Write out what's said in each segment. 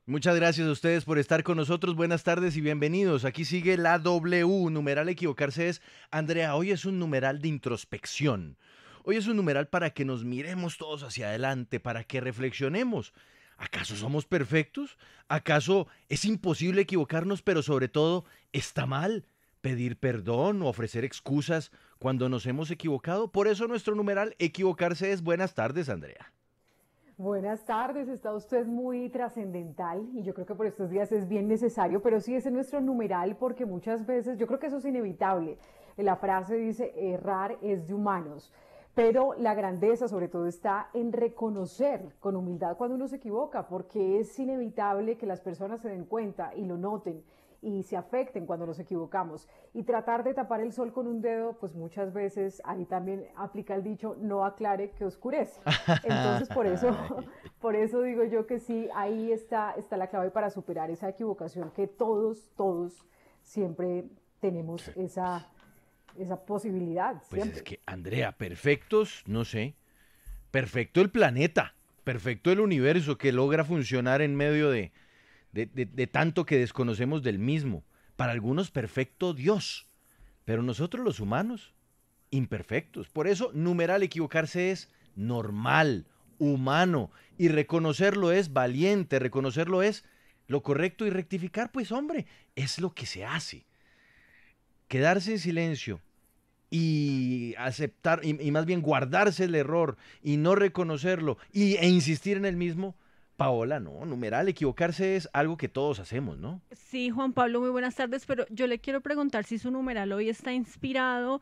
Muchas gracias a ustedes por estar con nosotros. Buenas tardes y bienvenidos. Aquí sigue la W. Numeral equivocarse es, Andrea, hoy es un numeral de introspección. Hoy es un numeral para que nos miremos todos hacia adelante, para que reflexionemos. ¿Acaso somos perfectos? ¿Acaso es imposible equivocarnos, pero sobre todo está mal pedir perdón o ofrecer excusas cuando nos hemos equivocado? Por eso nuestro numeral equivocarse es buenas tardes, Andrea. Buenas tardes, está usted muy trascendental y yo creo que por estos días es bien necesario, pero sí ese es nuestro numeral porque muchas veces, yo creo que eso es inevitable. La frase dice, errar es de humanos, pero la grandeza sobre todo está en reconocer con humildad cuando uno se equivoca, porque es inevitable que las personas se den cuenta y lo noten y se afecten cuando nos equivocamos. Y tratar de tapar el sol con un dedo, pues muchas veces ahí también aplica el dicho, no aclare que oscurece. Entonces, por eso, por eso digo yo que sí, ahí está la clave para superar esa equivocación que todos siempre tenemos esa posibilidad, Pues es siempre. que, Andrea, perfectos, no sé. Perfecto el planeta, perfecto el universo que logra funcionar en medio de tanto que desconocemos del mismo. Para algunos, perfecto Dios, pero nosotros los humanos, imperfectos. Por eso, numeral equivocarse es normal, humano, y reconocerlo es valiente, reconocerlo es lo correcto y rectificar, pues hombre, es lo que se hace. Quedarse en silencio y aceptar, y más bien guardarse el error y no reconocerlo e insistir en el mismo, Paola, no, numeral, equivocarse es algo que todos hacemos, ¿no? Sí, Juan Pablo, muy buenas tardes, pero yo le quiero preguntar si su numeral hoy está inspirado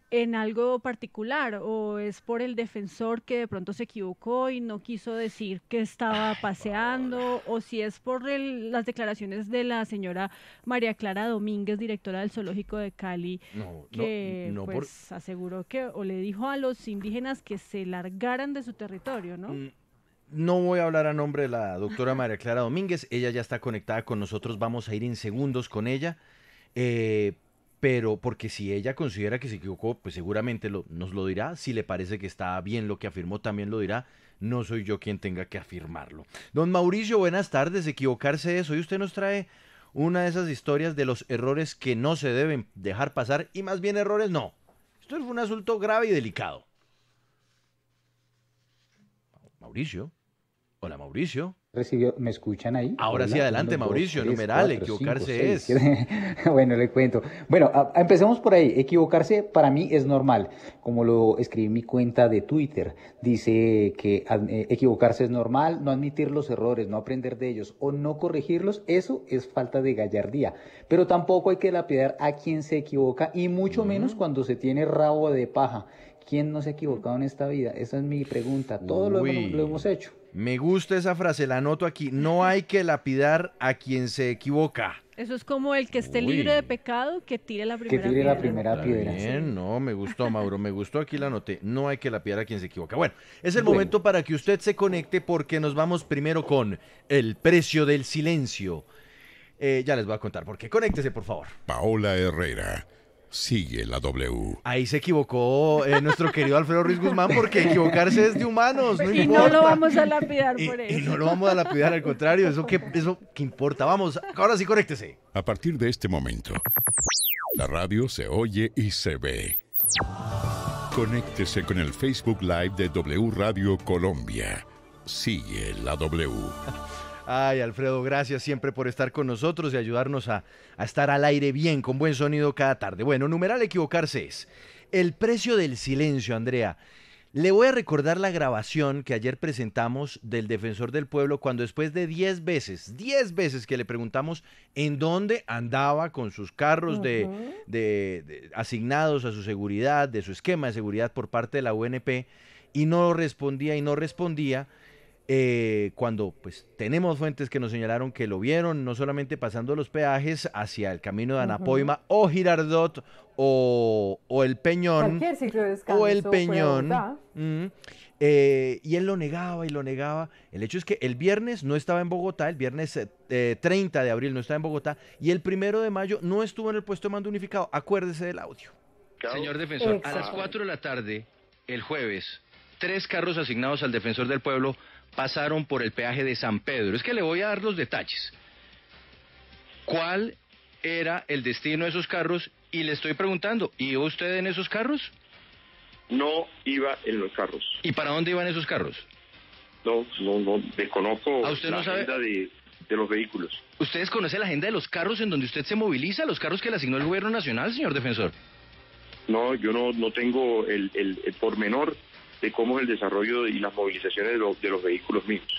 en algo particular o es por el defensor que de pronto se equivocó y no quiso decir que estaba Ay, Paola. paseando o si es por las declaraciones de la señora María Clara Domínguez, directora del Zoológico de Cali, No, no, que no por... pues aseguró que o le dijo a los indígenas que se largaran de su territorio, ¿no? mm, No voy a hablar a nombre de la doctora María Clara Domínguez, ella ya está conectada con nosotros, vamos a ir en segundos con ella, eh, pero porque si ella considera que se equivocó, pues seguramente nos lo dirá, si le parece que está bien lo que afirmó, también lo dirá, no soy yo quien tenga que afirmarlo. Don Mauricio, buenas tardes, equivocarse es, hoy usted nos trae una de esas historias de los errores que no se deben dejar pasar, y más bien errores no, esto es un asunto grave y delicado. Mauricio, hola Mauricio. Recibió, ¿me escuchan ahí? Ahora sí, Hola, adelante, uno, 2, Mauricio, 3, numeral, 4, 5, equivocarse 6, es. 7. Bueno, le cuento. Bueno, empecemos por ahí. Equivocarse para mí es normal. Como lo escribí en mi cuenta de Twitter, dice que equivocarse es normal, no admitir los errores, no aprender de ellos o no corregirlos, eso es falta de gallardía. Pero tampoco hay que lapidar a quien se equivoca y mucho menos Mm. cuando se tiene rabo de paja. ¿Quién no se ha Mm. equivocado en esta vida? Esa es mi pregunta. Todos lo hemos Uy, hecho. me gusta esa frase, la anoto aquí. No hay que lapidar a quien se equivoca. Eso es como el que esté libre de Uy, pecado, que tire la Que primera tire la piedra. primera está piedra. bien, Sí. no, me gustó, Mauro, me gustó, aquí la anoté. No hay que lapidar a quien se equivoca. Bueno, es el Bueno, momento para que usted se conecte porque nos vamos primero con el precio del silencio. Ya les voy a contar por qué. Conéctese, por favor. Paola Herrera. Sigue la W. Ahí se equivocó nuestro querido Alfredo Ruiz Guzmán porque equivocarse es de humanos, no Y no lo importa. vamos a lapidar Y, por y eso. no lo vamos a lapidar, al contrario, eso que importa. Vamos, ahora sí, conéctese. A partir de este momento, la radio se oye y se ve. Conéctese con el Facebook Live de W Radio Colombia. Sigue la W. Ay, Alfredo, gracias siempre por estar con nosotros y ayudarnos a estar al aire bien, con buen sonido cada tarde. Bueno, numeral equivocarse es el precio del silencio, Andrea. Le voy a recordar la grabación que ayer presentamos del Defensor del Pueblo cuando después de 10 veces que le preguntamos en dónde andaba con sus carros Ujú. asignados a su seguridad, de su esquema de seguridad por parte de la UNP, y no respondía, cuando pues tenemos fuentes que nos señalaron que lo vieron no solamente pasando los peajes hacia el camino de Ujú. Anapoima o Girardot o el Peñón, Cualquier ciclo de o el descanso fuera de Peñón. Bogotá. Y él lo negaba y lo negaba. El hecho es que el viernes no estaba en Bogotá, el viernes 30 de abril no estaba en Bogotá, y el 1 de mayo no estuvo en el puesto de mando unificado. Acuérdese del audio. Señor defensor, a las Exacto. 4 de la tarde, el jueves, 3 carros asignados al defensor del pueblo pasaron por el peaje de San Pedro. Es que le voy a dar los detalles. ¿Cuál era el destino de esos carros? Y le estoy preguntando, ¿iba usted en esos carros? No iba en los carros. ¿Y para dónde iban esos carros? No, desconozco ¿A usted no la sabe? agenda de los vehículos. ¿Ustedes conocen la agenda de los carros en donde usted se moviliza, los carros que le asignó el gobierno nacional, señor defensor? No, yo no tengo el pormenor de cómo es el desarrollo y las movilizaciones de los vehículos mismos.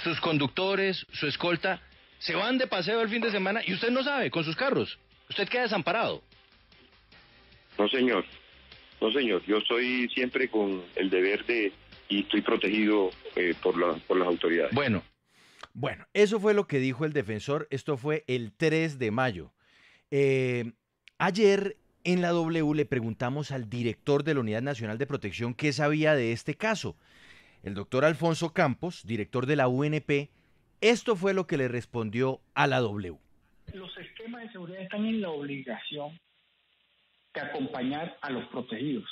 Sus conductores, su escolta, se van de paseo el fin de semana y usted no sabe, con sus carros. Usted queda desamparado. No, señor. Yo estoy siempre con el deber y estoy protegido por las autoridades. Bueno, eso fue lo que dijo el defensor. Esto fue el 3 de mayo. Ayer en la W le preguntamos al director de la Unidad Nacional de Protección qué sabía de este caso. El doctor Alfonso Campos, director de la UNP, esto fue lo que le respondió a la W. Los esquemas de seguridad están en la obligación de acompañar a los protegidos,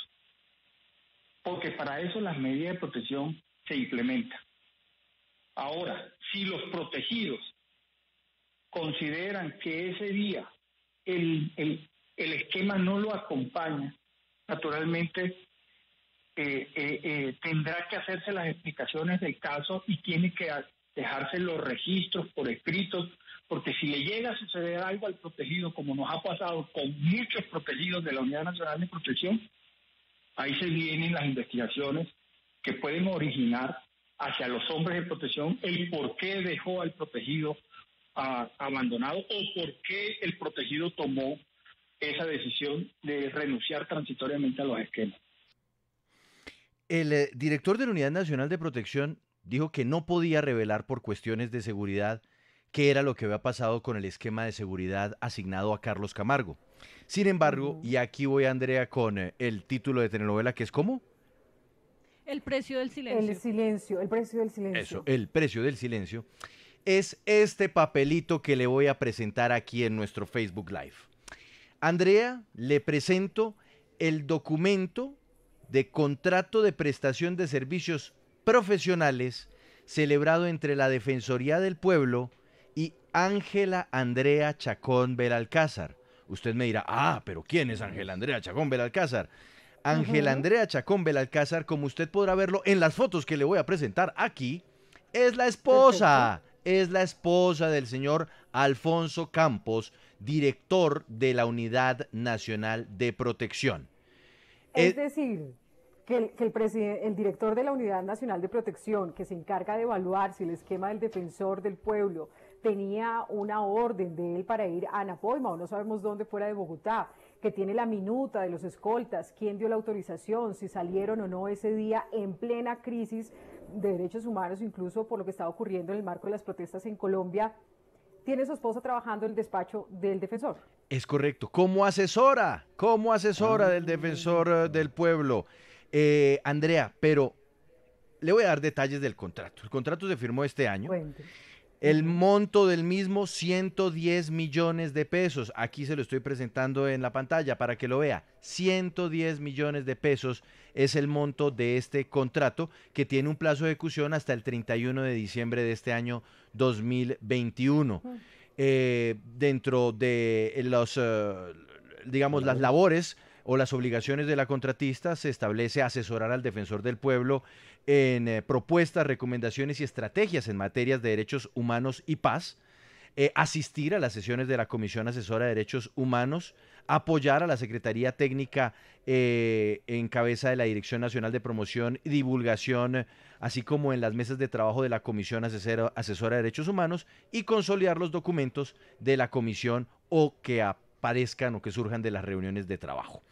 porque para eso las medidas de protección se implementan. Ahora, si los protegidos consideran que ese día el esquema no lo acompaña, naturalmente tendrá que hacerse las explicaciones del caso y tiene que dejarse los registros por escritos, porque si le llega a suceder algo al protegido, como nos ha pasado con muchos protegidos de la Unidad Nacional de Protección, ahí se vienen las investigaciones que pueden originar hacia los hombres de protección el por qué dejó al protegido abandonado o por qué el protegido tomó esa decisión de renunciar transitoriamente a los esquemas. El director de la Unidad Nacional de Protección dijo que no podía revelar por cuestiones de seguridad qué era lo que había pasado con el esquema de seguridad asignado a Carlos Camargo. Sin embargo, y aquí voy, Andrea, con el título de telenovela, que es ¿cómo? El precio del silencio. El precio del silencio. Eso, el precio del silencio. Es este papelito que le voy a presentar aquí en nuestro Facebook Live. Andrea, le presento el documento de contrato de prestación de servicios profesionales celebrado entre la Defensoría del Pueblo y Ángela Andrea Chacón Belalcázar. Usted me dirá, pero ¿quién es Ángela Andrea Chacón Belalcázar? Ángela Andrea Chacón Belalcázar, como usted podrá verlo en las fotos que le voy a presentar aquí, es la esposa. Perfecto. Es la esposa del señor Alfonso Campos, director de la Unidad Nacional de Protección. Es decir, que el director de la Unidad Nacional de Protección, que se encarga de evaluar si el esquema del defensor del pueblo tenía una orden de él para ir a Anapoima, o no sabemos dónde fuera de Bogotá, que tiene la minuta de los escoltas, quién dio la autorización, si salieron o no ese día en plena crisis de derechos humanos, incluso por lo que estaba ocurriendo en el marco de las protestas en Colombia, tiene su esposa trabajando en el despacho del defensor. Es correcto, como asesora del defensor del pueblo. Andrea, pero le voy a dar detalles del contrato. El contrato se firmó este año. Cuente. El monto del mismo, 110 millones de pesos. Aquí se lo estoy presentando en la pantalla para que lo vea. 110 millones de pesos es el monto de este contrato, que tiene un plazo de ejecución hasta el 31 de diciembre de este año 2021. Dentro de los, digamos, las labores o las obligaciones de la contratista, se establece asesorar al defensor del pueblo en propuestas, recomendaciones y estrategias en materias de derechos humanos y paz, asistir a las sesiones de la Comisión Asesora de Derechos Humanos, apoyar a la Secretaría Técnica en cabeza de la Dirección Nacional de Promoción y Divulgación, así como en las mesas de trabajo de la Comisión Asesora de Derechos Humanos, y consolidar los documentos de la comisión o que aparezcan o que surjan de las reuniones de trabajo.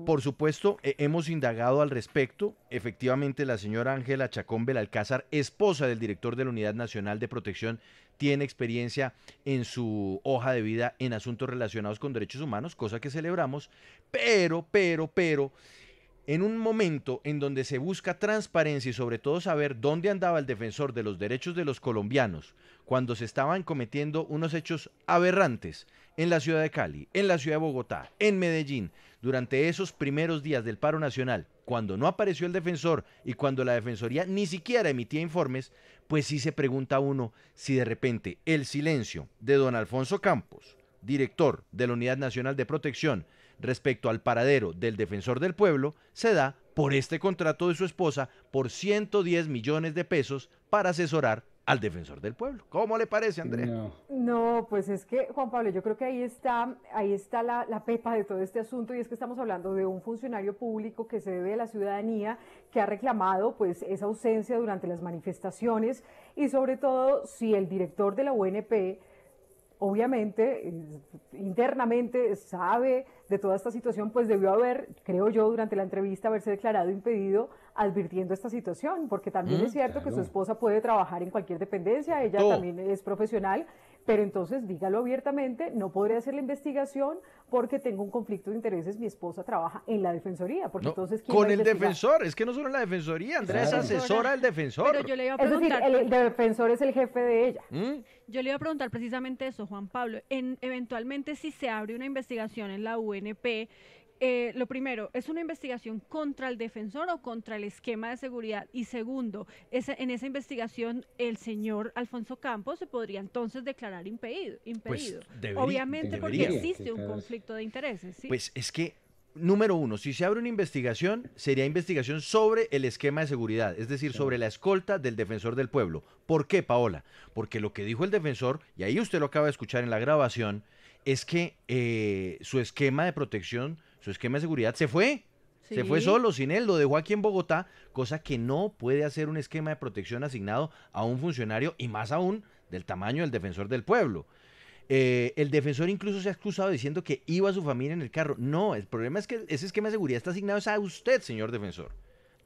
Por supuesto, hemos indagado al respecto. Efectivamente, la señora Ángela Chacón Belalcázar, esposa del director de la Unidad Nacional de Protección, tiene experiencia en su hoja de vida en asuntos relacionados con derechos humanos, cosa que celebramos, pero, en un momento en donde se busca transparencia y sobre todo saber dónde andaba el defensor de los derechos de los colombianos cuando se estaban cometiendo unos hechos aberrantes en la ciudad de Cali, en la ciudad de Bogotá, en Medellín, durante esos primeros días del paro nacional, cuando no apareció el defensor y cuando la defensoría ni siquiera emitía informes, pues sí se pregunta uno si de repente el silencio de don Alfonso Campos, director de la Unidad Nacional de Protección, respecto al paradero del defensor del pueblo, se da por este contrato de su esposa por 110 millones de pesos para asesorar al defensor del pueblo. ¿Cómo le parece, Andrea? No, pues es que, Juan Pablo, yo creo que ahí está la pepa de todo este asunto, y es que estamos hablando de un funcionario público que se debe a la ciudadanía, que ha reclamado pues esa ausencia durante las manifestaciones, y sobre todo si el director de la UNP obviamente internamente sabe de toda esta situación, pues debió haber, creo yo, durante la entrevista haberse declarado impedido advirtiendo esta situación, porque también es cierto que su esposa puede trabajar en cualquier dependencia, ella también es profesional, pero entonces dígalo abiertamente, no podré hacer la investigación porque tengo un conflicto de intereses, mi esposa trabaja en la defensoría, porque entonces ¿quién con va a el investigar? defensor, es que no solo en la defensoría, Andrea es asesora del defensor. Pero yo le iba a Es decir, preguntar, el defensor es el jefe de ella. yo le iba a preguntar precisamente eso, Juan Pablo. Eventualmente, si se abre una investigación en la UNP, lo primero, ¿es una investigación contra el defensor o contra el esquema de seguridad? Y segundo, en esa investigación, el señor Alfonso Campos se podría entonces declarar impedido. Pues Obviamente, porque debería. existe un conflicto de intereses. ¿Sí? Pues es que, número uno, si se abre una investigación, sería investigación sobre el esquema de seguridad, es decir, sobre la escolta del defensor del pueblo. ¿Por qué, Paola? Porque lo que dijo el defensor, y ahí usted lo acaba de escuchar en la grabación, es que su esquema de protección, su esquema de seguridad se fue. Se fue solo, sin él, lo dejó aquí en Bogotá, cosa que no puede hacer un esquema de protección asignado a un funcionario, y más aún del tamaño del defensor del pueblo. El defensor incluso se ha excusado diciendo que iba a su familia en el carro. No, el problema es que ese esquema de seguridad está asignado a usted, señor defensor.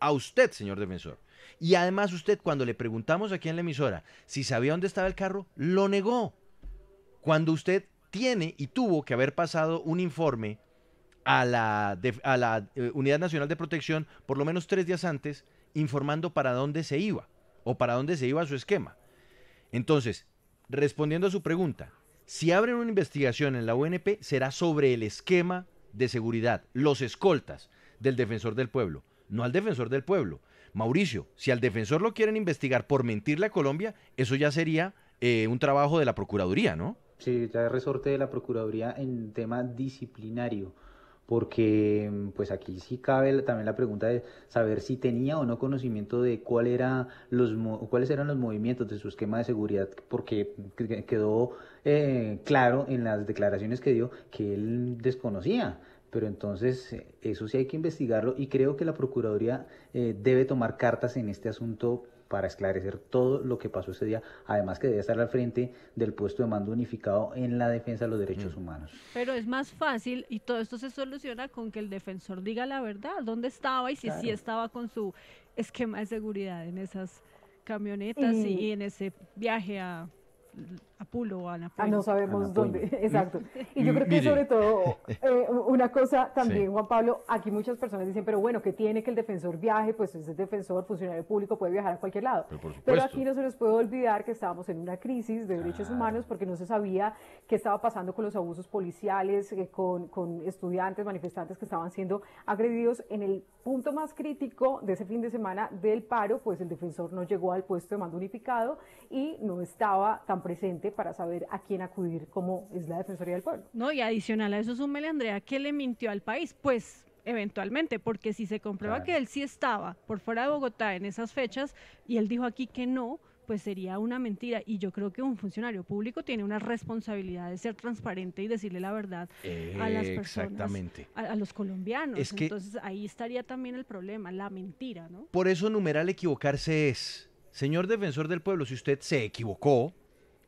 A usted, señor defensor. Y además usted, cuando le preguntamos aquí en la emisora si sabía dónde estaba el carro, lo negó. Cuando usted tiene y tuvo que haber pasado un informe a la Unidad Nacional de Protección por lo menos 3 días antes, informando para dónde se iba o para dónde se iba su esquema. Entonces, respondiendo a su pregunta, si abren una investigación en la UNP, será sobre el esquema de seguridad, los escoltas del defensor del pueblo, no al defensor del pueblo. Mauricio, si al defensor lo quieren investigar por mentirle a Colombia, eso ya sería un trabajo de la Procuraduría, ¿no? Sí, ya es resorte de la Procuraduría en tema disciplinario, porque pues aquí sí cabe también la pregunta de saber si tenía o no conocimiento de cuáles eran los movimientos de su esquema de seguridad, porque quedó claro en las declaraciones que dio que él desconocía. Pero entonces eso sí hay que investigarlo, y creo que la Procuraduría debe tomar cartas en este asunto para esclarecer todo lo que pasó ese día, además que debe estar al frente del puesto de mando unificado en la defensa de los derechos humanos. Pero es más fácil, y todo esto se soluciona con que el defensor diga la verdad, dónde estaba y si sí estaba con su esquema de seguridad en esas camionetas y en ese viaje a Pulo o a Napoleón. No sabemos dónde, exacto. Y yo creo que sobre todo, una cosa también, Juan Pablo, aquí muchas personas dicen, pero bueno, ¿qué tiene que el defensor viaje? Pues ese defensor, funcionario público, puede viajar a cualquier lado. Pero aquí no se nos puede olvidar que estábamos en una crisis de derechos humanos, porque no se sabía qué estaba pasando con los abusos policiales, con estudiantes, manifestantes que estaban siendo agredidos. En el punto más crítico de ese fin de semana del paro, pues el defensor no llegó al puesto de mando unificado y no estaba tan presente para saber a quién acudir, como es la Defensoría del Pueblo. No, y adicional a eso, súmele, Andrea, que le mintió al país, pues eventualmente, porque si se comprueba que él sí estaba por fuera de Bogotá en esas fechas y él dijo aquí que no, pues sería una mentira. Y yo creo que un funcionario público tiene una responsabilidad de ser transparente y decirle la verdad a las personas, a los colombianos. Entonces ahí estaría también el problema, la mentira, ¿no? Por eso numeral equivocarse es, señor defensor del pueblo, si usted se equivocó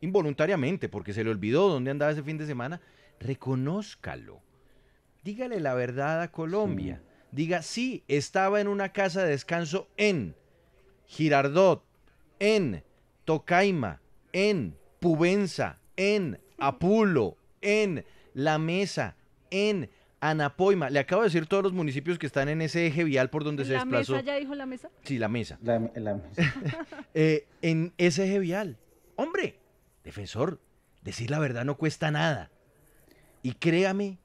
involuntariamente porque se le olvidó dónde andaba ese fin de semana, reconózcalo. Dígale la verdad a Colombia. Diga, sí, estaba en una casa de descanso en Girardot, en Tocaima, en Pubenza, en Apulo, en La Mesa, en Anapoima. Le acabo de decir todos los municipios que están en ese eje vial por donde se ¿La desplazó. mesa ya dijo la mesa? Sí, la mesa. La- En ese eje vial. Hombre, defensor, decir la verdad no cuesta nada. Y créame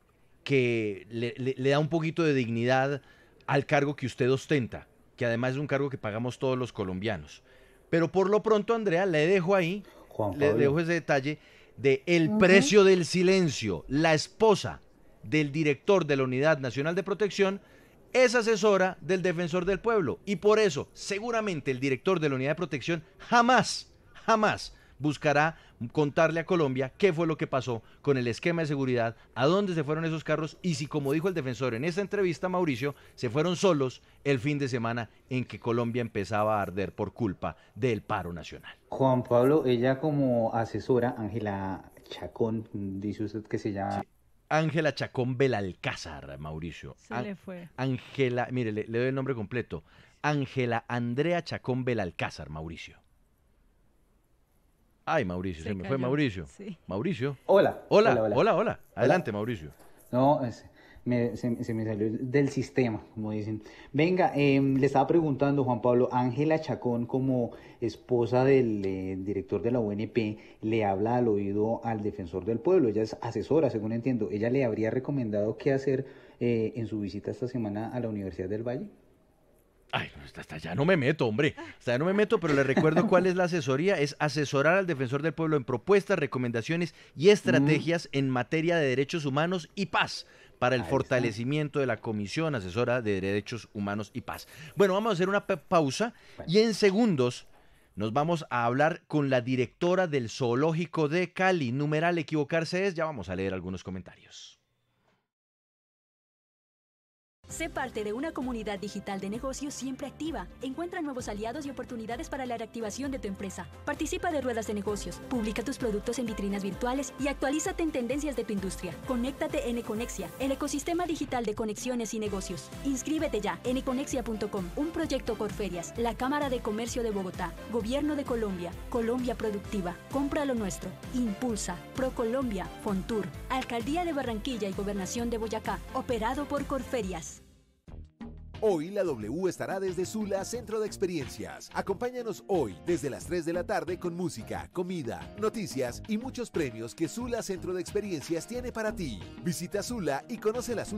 que le da un poquito de dignidad al cargo que usted ostenta, que además es un cargo que pagamos todos los colombianos. Pero por lo pronto, Andrea, le dejo ahí, Juan le Pablo. dejo ese detalle de el precio del silencio. La esposa del director de la Unidad Nacional de Protección es asesora del Defensor del Pueblo. Y por eso, seguramente el director de la Unidad de Protección jamás buscará contarle a Colombia qué fue lo que pasó con el esquema de seguridad, a dónde se fueron esos carros y si, como dijo el defensor en esta entrevista, Mauricio, se fueron solos el fin de semana en que Colombia empezaba a arder por culpa del paro nacional. Juan Pablo, ella como asesora, Ángela Chacón, dice usted que se llama... Sí. Ángela Chacón Belalcázar, Mauricio. Se le fue. Ángela, mire, le doy el nombre completo. Ángela Andrea Chacón Belalcázar, Mauricio. Ay, Mauricio, se me fue cayó. Mauricio. Sí. Mauricio. Hola. Hola. Adelante, Mauricio. No, se me salió del sistema, como dicen. Venga, le estaba preguntando, Juan Pablo, Ángela Chacón, como esposa del director de la UNP, le habla al oído al defensor del pueblo. Ella es asesora, según entiendo. ¿Ella le habría recomendado qué hacer en su visita esta semana a la Universidad del Valle? Ay, hasta allá no me meto, hombre. Hasta allá no me meto, pero le recuerdo cuál es la asesoría. Es asesorar al defensor del pueblo en propuestas, recomendaciones y estrategias en materia de derechos humanos y paz para el Ahí fortalecimiento de la Comisión Asesora de Derechos Humanos y Paz. Bueno, vamos a hacer una pausa Bueno. y en segundos nos vamos a hablar con la directora del Zoológico de Cali. Numeral equivocarse es, ya vamos a leer algunos comentarios. Sé parte de una comunidad digital de negocios siempre activa. Encuentra nuevos aliados y oportunidades para la reactivación de tu empresa. Participa de ruedas de negocios, publica tus productos en vitrinas virtuales y actualízate en tendencias de tu industria. Conéctate en Econexia, el ecosistema digital de conexiones y negocios. Inscríbete ya en econexia.com, un proyecto Corferias, la Cámara de Comercio de Bogotá, Gobierno de Colombia, Colombia Productiva, Compra lo Nuestro, Impulsa, ProColombia, Fontur, Alcaldía de Barranquilla y Gobernación de Boyacá, operado por Corferias. Hoy la W estará desde Sula Centro de Experiencias. Acompáñanos hoy desde las 3 de la tarde con música, comida, noticias y muchos premios que Sula Centro de Experiencias tiene para ti. Visita Sula y conoce las últimas